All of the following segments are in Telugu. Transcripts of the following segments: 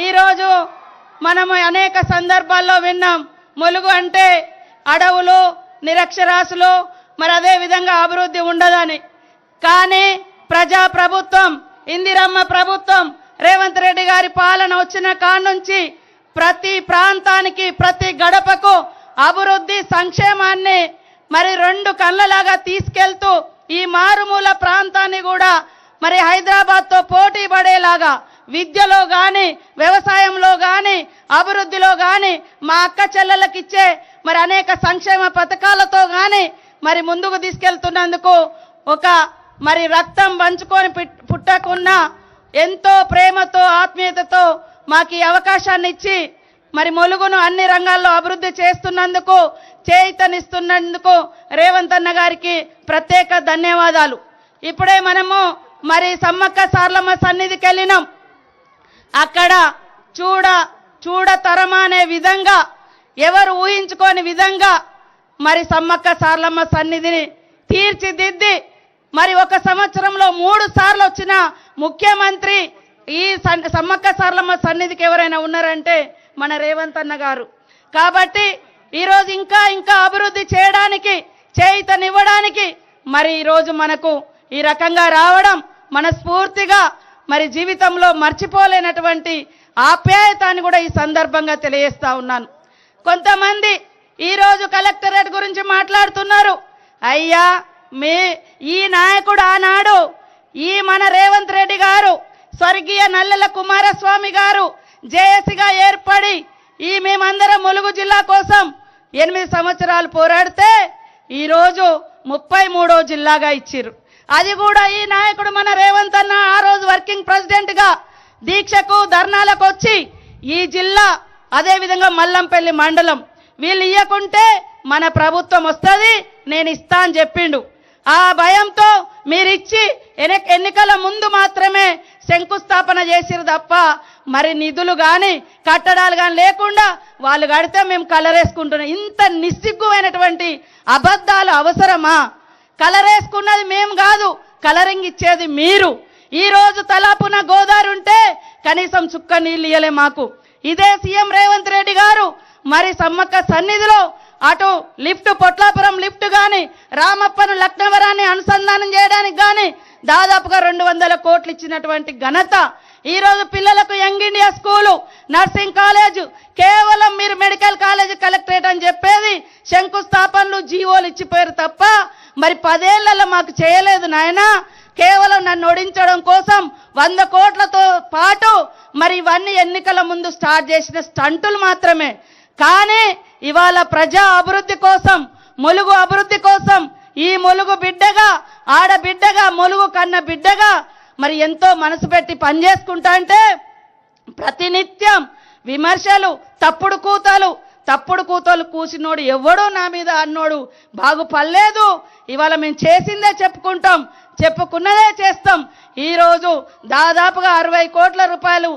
ఈరోజు మనము అనేక సందర్భాల్లో విన్నాం, ములుగు అంటే అడవులు, నిరక్షరాస్యులు, మరి అదే విధంగా అభివృద్ధి ఉండదని. కానీ ప్రజా ప్రభుత్వం, ఇందిరమ్మ ప్రభుత్వం, రేవంత్ రెడ్డి గారి పాలన వచ్చిన కాడ నుంచి ప్రతి ప్రాంతానికి, ప్రతి గడపకు అభివృద్ధి, సంక్షేమాన్ని మరి రెండు కళ్ళలాగా తీసుకెళ్తూ ఈ మారుమూల ప్రాంతాన్ని కూడా మరి హైదరాబాద్తో పోటీ పడేలాగా విద్యలో కానీ, వ్యవసాయంలో కానీ, అభివృద్ధిలో కానీ మా అక్క చెల్లెలకిచ్చే మరి అనేక సంక్షేమ పథకాలతో కానీ మరి ముందుకు తీసుకెళ్తున్నందుకు ఒక మరి రక్తం పంచుకొని పుట్టకున్న ఎంతో ప్రేమతో, ఆత్మీయతతో మాకు ఈ అవకాశాన్ని ఇచ్చి మరి ములుగును అన్ని రంగాల్లో అభివృద్ధి చేస్తున్నందుకు, చేయితనిస్తున్నందుకు రేవంత్ అన్న గారికి ప్రత్యేక ధన్యవాదాలు. ఇప్పుడే మనము మరి సమ్మక్క సార్లమ్మ సన్నిధికి వెళ్ళినాం. అక్కడ చూడతరమా అనే విధంగా, ఎవరు ఊహించుకోని విధంగా మరి సమ్మక్క సార్లమ్మ సన్నిధిని తీర్చిదిద్ది మరి ఒక సంవత్సరంలో 3 సార్లు వచ్చిన ముఖ్యమంత్రి ఈ సమ్మక్క సార్లమ్మ సన్నిధికి ఎవరైనా ఉన్నారంటే మన రేవంత్ అన్న గారు. కాబట్టి ఈరోజు ఇంకా ఇంకా అభివృద్ధి చేయడానికి, చేయితనివ్వడానికి మరి ఈరోజు మనకు ఈ రకంగా రావడం మనస్ఫూర్తిగా మరి జీవితంలో మర్చిపోలేనటువంటి ఆప్యాయతని కూడా ఈ సందర్భంగా తెలియజేస్తా ఉన్నాను. కొంతమంది ఈరోజు కలెక్టరేట్ గురించి మాట్లాడుతున్నారు. అయ్యా, ఈ నాయకుడు ఆనాడు ఈ మన రేవంత్ రెడ్డి గారు, స్వర్గీయ నల్లెల కుమారస్వామి గారు జేఏసీగా ఏర్పడి ఈ మేమందరం ములుగు జిల్లా కోసం 8 సంవత్సరాలు పోరాడితే ఈరోజు 33వ జిల్లాగా ఇచ్చిర్రు. అది కూడా ఈ నాయకుడు మన రేవంత్ అన్న ఆ రోజు వర్కింగ్ ప్రెసిడెంట్ గా దీక్షకు, ధర్నాలకు వచ్చి ఈ జిల్లా, అదే విధంగా మల్లంపల్లి మండలం వీళ్ళు ఇయ్యకుంటే మన ప్రభుత్వం వస్తుంది, నేను ఇస్తా అని చెప్పిండు. ఆ భయంతో మీరిచ్చి ఎన్నికల ముందు మాత్రమే శంకుస్థాపన చేసిరు తప్ప మరి నిధులు కానీ, కట్టడాలు కానీ లేకుండా వాళ్ళు కడితే మేము కలరేసుకుంటున్నాం. ఇంత నిస్సిగ్గుమైనటువంటి అబద్ధాలు అవసరమా? కలరేసుకున్నది మేము కాదు, కలరింగ్ ఇచ్చేది మీరు. ఈ రోజు తలాపున గోదావరి ఉంటే కనీసం చుక్క నీళ్ళు ఇయ్యలే మాకు. ఇదే సీఎం రేవంత్ రెడ్డి గారు మరి సమ్మక్క సన్నిధిలో అటు లిఫ్ట్, పొట్లాపురం లిఫ్ట్ కానీ, రామప్పను లక్నవరాన్ని అనుసంధానం చేయడానికి కానీ దాదాపుగా 200 కోట్లు ఇచ్చినటువంటి ఘనత. ఈరోజు పిల్లలకు young India school, nursing college, కేవలం మీరు మెడికల్ కాలేజ్, కలెక్టరేట్ అని చెప్పేది శంకుస్థాపనలు, జీవోలు ఇచ్చిపోయారు తప్ప మరి 10 ఏళ్లలో మాకు చేయలేదు నాయన. కేవలం నన్ను ఓడించడం కోసం 100 కోట్లతో పాటు మరి ఇవన్నీ ఎన్నికల ముందు స్టార్ట్ చేసిన స్టంటులు మాత్రమే. కానీ ఇవాళ ప్రజా అభివృద్ధి కోసం, ములుగు అభివృద్ధి కోసం ఈ ములుగు బిడ్డగా, ఆడబిడ్డగా, ములుగు కన్న బిడ్డగా మరి ఎంతో మనసు పెట్టి పనిచేసుకుంటా అంటే ప్రతినిత్యం విమర్శలు, తప్పుడు కూతలు కూసినోడు ఎవడో నా మీద అన్నోడు బాగుపడలేదు. ఇవాళ మేము చేసిందే చెప్పుకుంటాం, చెప్పుకున్నదే చేస్తాం. ఈరోజు దాదాపుగా 60 కోట్ల రూపాయలు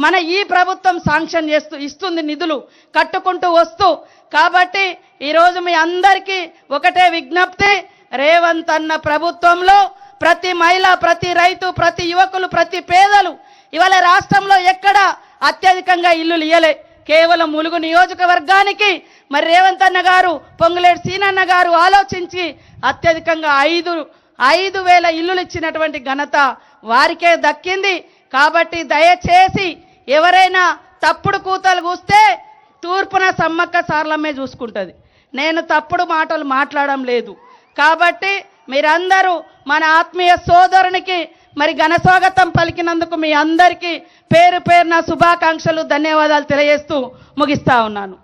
మన ఈ ప్రభుత్వం శాంక్షన్ ఇస్తుంది నిధులు కట్టుకుంటూ వస్తూ. కాబట్టి ఈరోజు మీ అందరికీ ఒకటే విజ్ఞప్తి, రేవంత్ అన్న ప్రభుత్వంలో ప్రతి మహిళ, ప్రతి రైతు, ప్రతి యువకులు, ప్రతి పేదలు ఇవాళ రాష్ట్రంలో ఎక్కడ అత్యధికంగా ఇల్లులు ఇయ్యలే. కేవలం ములుగు నియోజకవర్గానికి మరి రేవంత్ అన్న గారు, పొంగులేటి సీనన్న గారు ఆలోచించి అత్యధికంగా 5,000 ఇల్లులు ఇచ్చినటువంటి ఘనత వారికే దక్కింది. కాబట్టి దయచేసి ఎవరైనా తప్పుడు కూతలు కూస్తే తూర్పున సమ్మక్క సార్లమ్మే చూసుకుంటుంది. నేను తప్పుడు మాటలు మాట్లాడడం లేదు. కాబట్టి మీరందరూ మన ఆత్మీయ సోదరునికి మరి ఘన స్వాగతం పలికినందుకు మీ అందరికీ పేరు పేరున శుభాకాంక్షలు, ధన్యవాదాలు తెలియజేస్తూ ముగిస్తా ఉన్నాను.